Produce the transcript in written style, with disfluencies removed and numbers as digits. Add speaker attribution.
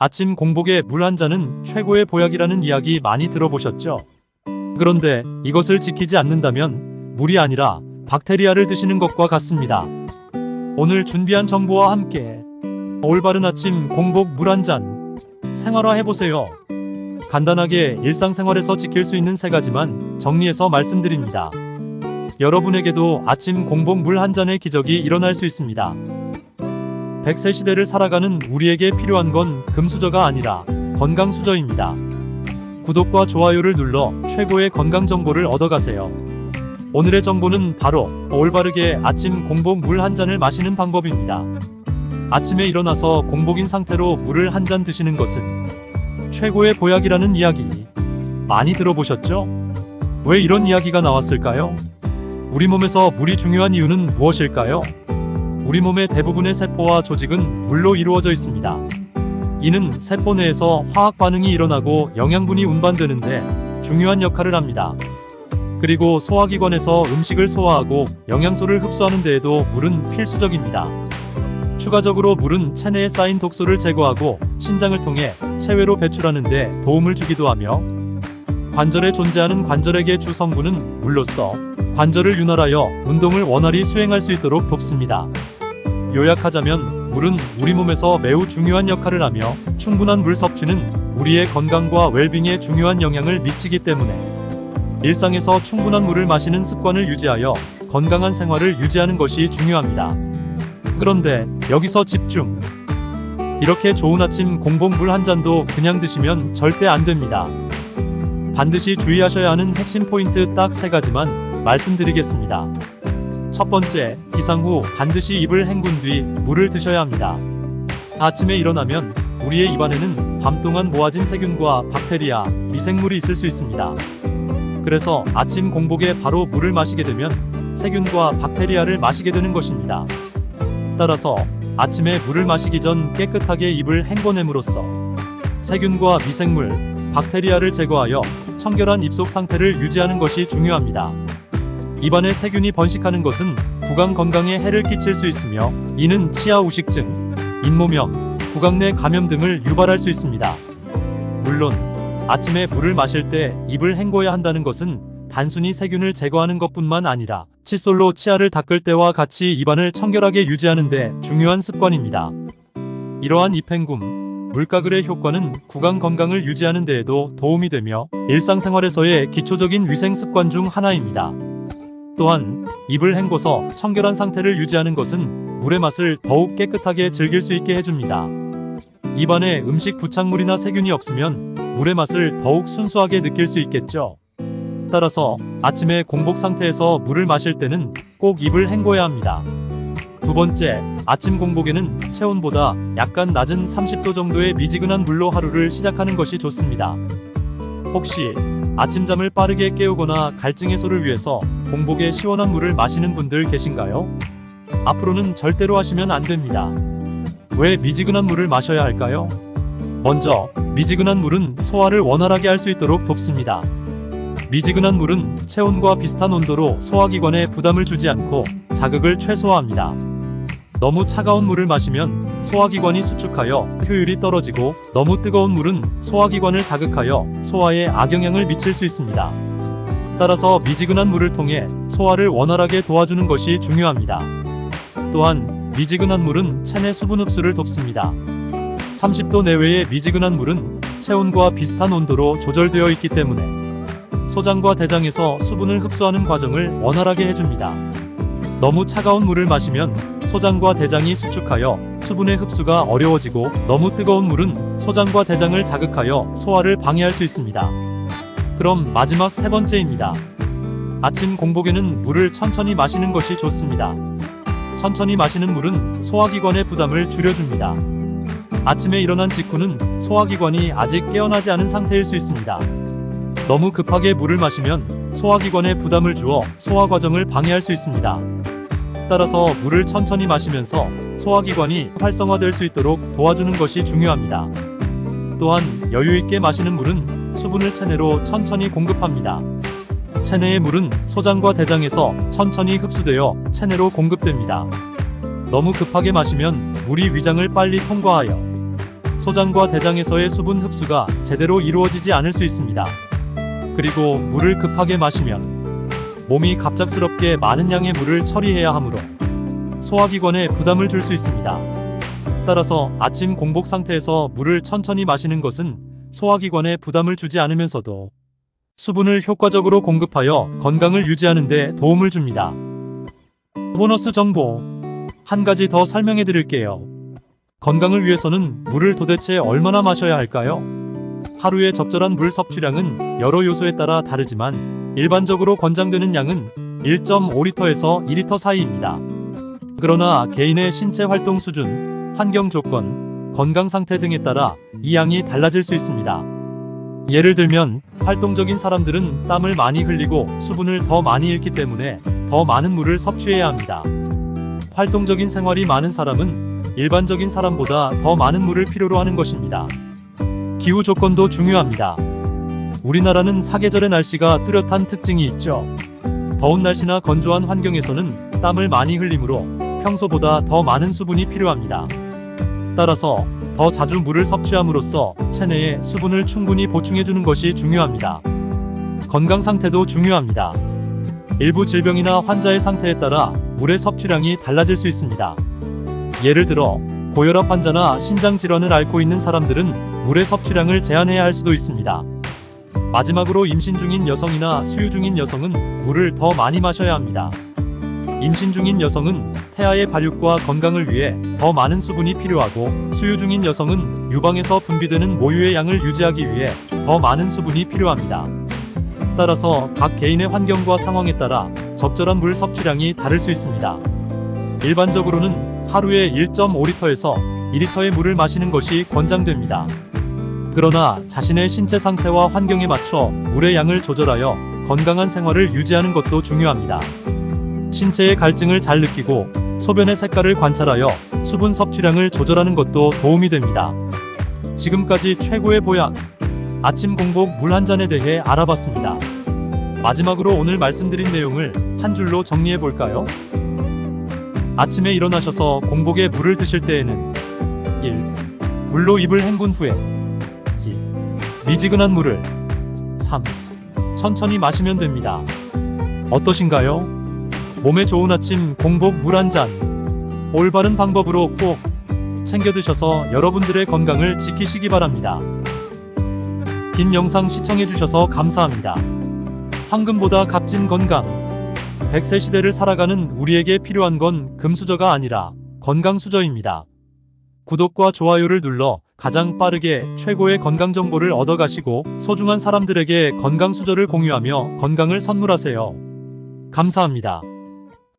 Speaker 1: 아침 공복에 물 한 잔은 최고의 보약이라는 이야기 많이 들어보셨죠? 그런데 이것을 지키지 않는다면 물이 아니라 박테리아를 드시는 것과 같습니다. 오늘 준비한 정보와 함께 올바른 아침 공복 물 한 잔 생활화 해보세요. 간단하게 일상생활에서 지킬 수 있는 3가지만 정리해서 말씀드립니다. 여러분에게도 아침 공복 물 한 잔의 기적이 일어날 수 있습니다. 100세 시대를 살아가는 우리에게 필요한 건 금수저가 아니라 건강수저입니다. 구독과 좋아요를 눌러 최고의 건강 정보를 얻어가세요. 오늘의 정보는 바로 올바르게 아침 공복 물 한 잔을 마시는 방법입니다. 아침에 일어나서 공복인 상태로 물을 한 잔 드시는 것은 최고의 보약이라는 이야기 많이 들어보셨죠? 왜 이런 이야기가 나왔을까요? 우리 몸에서 물이 중요한 이유는 무엇일까요? 우리 몸의 대부분의 세포와 조직은 물로 이루어져 있습니다. 이는 세포 내에서 화학 반응이 일어나고 영양분이 운반되는데 중요한 역할을 합니다. 그리고 소화기관에서 음식을 소화하고 영양소를 흡수하는 데에도 물은 필수적입니다. 추가적으로 물은 체내에 쌓인 독소를 제거하고 신장을 통해 체외로 배출하는 데 도움을 주기도 하며 관절에 존재하는 관절액의 주 성분은 물로써 관절을 윤활하여 운동을 원활히 수행할 수 있도록 돕습니다. 요약하자면 물은 우리 몸에서 매우 중요한 역할을 하며 충분한 물 섭취는 우리의 건강과 웰빙에 중요한 영향을 미치기 때문에 일상에서 충분한 물을 마시는 습관을 유지하여 건강한 생활을 유지하는 것이 중요합니다. 그런데 여기서 집중! 이렇게 좋은 아침 공복 물 한 잔도 그냥 드시면 절대 안 됩니다. 반드시 주의하셔야 하는 핵심 포인트 딱 3가지만 말씀드리겠습니다. 첫 번째, 기상 후 반드시 입을 헹군 뒤 물을 드셔야 합니다. 아침에 일어나면 우리의 입안에는 밤 동안 모아진 세균과 박테리아, 미생물이 있을 수 있습니다. 그래서 아침 공복에 바로 물을 마시게 되면 세균과 박테리아를 마시게 되는 것입니다. 따라서 아침에 물을 마시기 전 깨끗하게 입을 헹궈냄으로써 세균과 미생물, 박테리아를 제거하여 청결한 입속 상태를 유지하는 것이 중요합니다. 입안에 세균이 번식하는 것은 구강 건강에 해를 끼칠 수 있으며 이는 치아 우식증, 잇몸염, 구강 내 감염 등을 유발할 수 있습니다. 물론 아침에 물을 마실 때 입을 헹궈야 한다는 것은 단순히 세균을 제거하는 것뿐만 아니라 칫솔로 치아를 닦을 때와 같이 입안을 청결하게 유지하는 데 중요한 습관입니다. 이러한 입헹굼, 물가글의 효과는 구강 건강을 유지하는 데에도 도움이 되며 일상생활에서의 기초적인 위생 습관 중 하나입니다. 또한 입을 헹궈서 청결한 상태를 유지하는 것은 물의 맛을 더욱 깨끗하게 즐길 수 있게 해줍니다. 입안에 음식 부착물이나 세균이 없으면 물의 맛을 더욱 순수하게 느낄 수 있겠죠. 따라서 아침에 공복 상태에서 물을 마실 때는 꼭 입을 헹궈야 합니다. 두 번째, 아침 공복에는 체온보다 약간 낮은 30도 정도의 미지근한 물로 하루를 시작하는 것이 좋습니다. 혹시 아침잠을 빠르게 깨우거나 갈증 해소를 위해서 공복에 시원한 물을 마시는 분들 계신가요? 앞으로는 절대로 하시면 안 됩니다. 왜 미지근한 물을 마셔야 할까요? 먼저, 미지근한 물은 소화를 원활하게 할 수 있도록 돕습니다. 미지근한 물은 체온과 비슷한 온도로 소화기관에 부담을 주지 않고 자극을 최소화합니다. 너무 차가운 물을 마시면 소화기관이 수축하여 효율이 떨어지고 너무 뜨거운 물은 소화기관을 자극하여 소화에 악영향을 미칠 수 있습니다. 따라서 미지근한 물을 통해 소화를 원활하게 도와주는 것이 중요합니다. 또한 미지근한 물은 체내 수분 흡수를 돕습니다. 30도 내외의 미지근한 물은 체온과 비슷한 온도로 조절되어 있기 때문에 소장과 대장에서 수분을 흡수하는 과정을 원활하게 해줍니다. 너무 차가운 물을 마시면 소장과 대장이 수축하여 수분의 흡수가 어려워지고 너무 뜨거운 물은 소장과 대장을 자극하여 소화를 방해할 수 있습니다. 그럼 마지막 3번째입니다. 아침 공복에는 물을 천천히 마시는 것이 좋습니다. 천천히 마시는 물은 소화기관의 부담을 줄여줍니다. 아침에 일어난 직후는 소화기관이 아직 깨어나지 않은 상태일 수 있습니다. 너무 급하게 물을 마시면 소화기관에 부담을 주어 소화 과정을 방해할 수 있습니다. 따라서 물을 천천히 마시면서 소화기관이 활성화될 수 있도록 도와주는 것이 중요합니다. 또한 여유있게 마시는 물은 수분을 체내로 천천히 공급합니다. 체내의 물은 소장과 대장에서 천천히 흡수되어 체내로 공급됩니다. 너무 급하게 마시면 물이 위장을 빨리 통과하여 소장과 대장에서의 수분 흡수가 제대로 이루어지지 않을 수 있습니다. 그리고 물을 급하게 마시면 몸이 갑작스럽게 많은 양의 물을 처리해야 하므로 소화기관에 부담을 줄 수 있습니다. 따라서 아침 공복 상태에서 물을 천천히 마시는 것은 소화기관에 부담을 주지 않으면서도 수분을 효과적으로 공급하여 건강을 유지하는 데 도움을 줍니다. 보너스 정보 한 가지 더 설명해 드릴게요. 건강을 위해서는 물을 도대체 얼마나 마셔야 할까요? 하루에 적절한 물 섭취량은 여러 요소에 따라 다르지만 일반적으로 권장되는 양은 1.5리터에서 2리터 사이입니다. 그러나 개인의 신체 활동 수준, 환경 조건, 건강 상태 등에 따라 이 양이 달라질 수 있습니다. 예를 들면 활동적인 사람들은 땀을 많이 흘리고 수분을 더 많이 잃기 때문에 더 많은 물을 섭취해야 합니다. 활동적인 생활이 많은 사람은 일반적인 사람보다 더 많은 물을 필요로 하는 것입니다. 기후 조건도 중요합니다. 우리나라는 사계절의 날씨가 뚜렷한 특징이 있죠. 더운 날씨나 건조한 환경에서는 땀을 많이 흘리므로 평소보다 더 많은 수분이 필요합니다. 따라서 더 자주 물을 섭취함으로써 체내에 수분을 충분히 보충해주는 것이 중요합니다. 건강 상태도 중요합니다. 일부 질병이나 환자의 상태에 따라 물의 섭취량이 달라질 수 있습니다. 예를 들어 고혈압 환자나 신장 질환을 앓고 있는 사람들은 물의 섭취량을 제한해야 할 수도 있습니다. 마지막으로 임신 중인 여성이나 수유 중인 여성은 물을 더 많이 마셔야 합니다. 임신 중인 여성은 태아의 발육과 건강을 위해 더 많은 수분이 필요하고 수유 중인 여성은 유방에서 분비되는 모유의 양을 유지하기 위해 더 많은 수분이 필요합니다. 따라서 각 개인의 환경과 상황에 따라 적절한 물 섭취량이 다를 수 있습니다. 일반적으로는 하루에 1.5리터에서 2리터의 물을 마시는 것이 권장됩니다. 그러나 자신의 신체 상태와 환경에 맞춰 물의 양을 조절하여 건강한 생활을 유지하는 것도 중요합니다. 신체의 갈증을 잘 느끼고 소변의 색깔을 관찰하여 수분 섭취량을 조절하는 것도 도움이 됩니다. 지금까지 최고의 보약, 아침 공복 물 한 잔에 대해 알아봤습니다. 마지막으로 오늘 말씀드린 내용을 한 줄로 정리해 볼까요? 아침에 일어나셔서 공복에 물을 드실 때에는 1. 물로 입을 헹군 후에 2. 미지근한 물을 3. 천천히 마시면 됩니다. 어떠신가요? 몸에 좋은 아침 공복 물 한 잔. 올바른 방법으로 꼭 챙겨 드셔서 여러분들의 건강을 지키시기 바랍니다. 긴 영상 시청해 주셔서 감사합니다. 황금보다 값진 건강. 100세 시대를 살아가는 우리에게 필요한 건 금수저가 아니라 건강수저입니다. 구독과 좋아요를 눌러 가장 빠르게 최고의 건강 정보를 얻어가시고 소중한 사람들에게 건강수저를 공유하며 건강을 선물하세요. 감사합니다.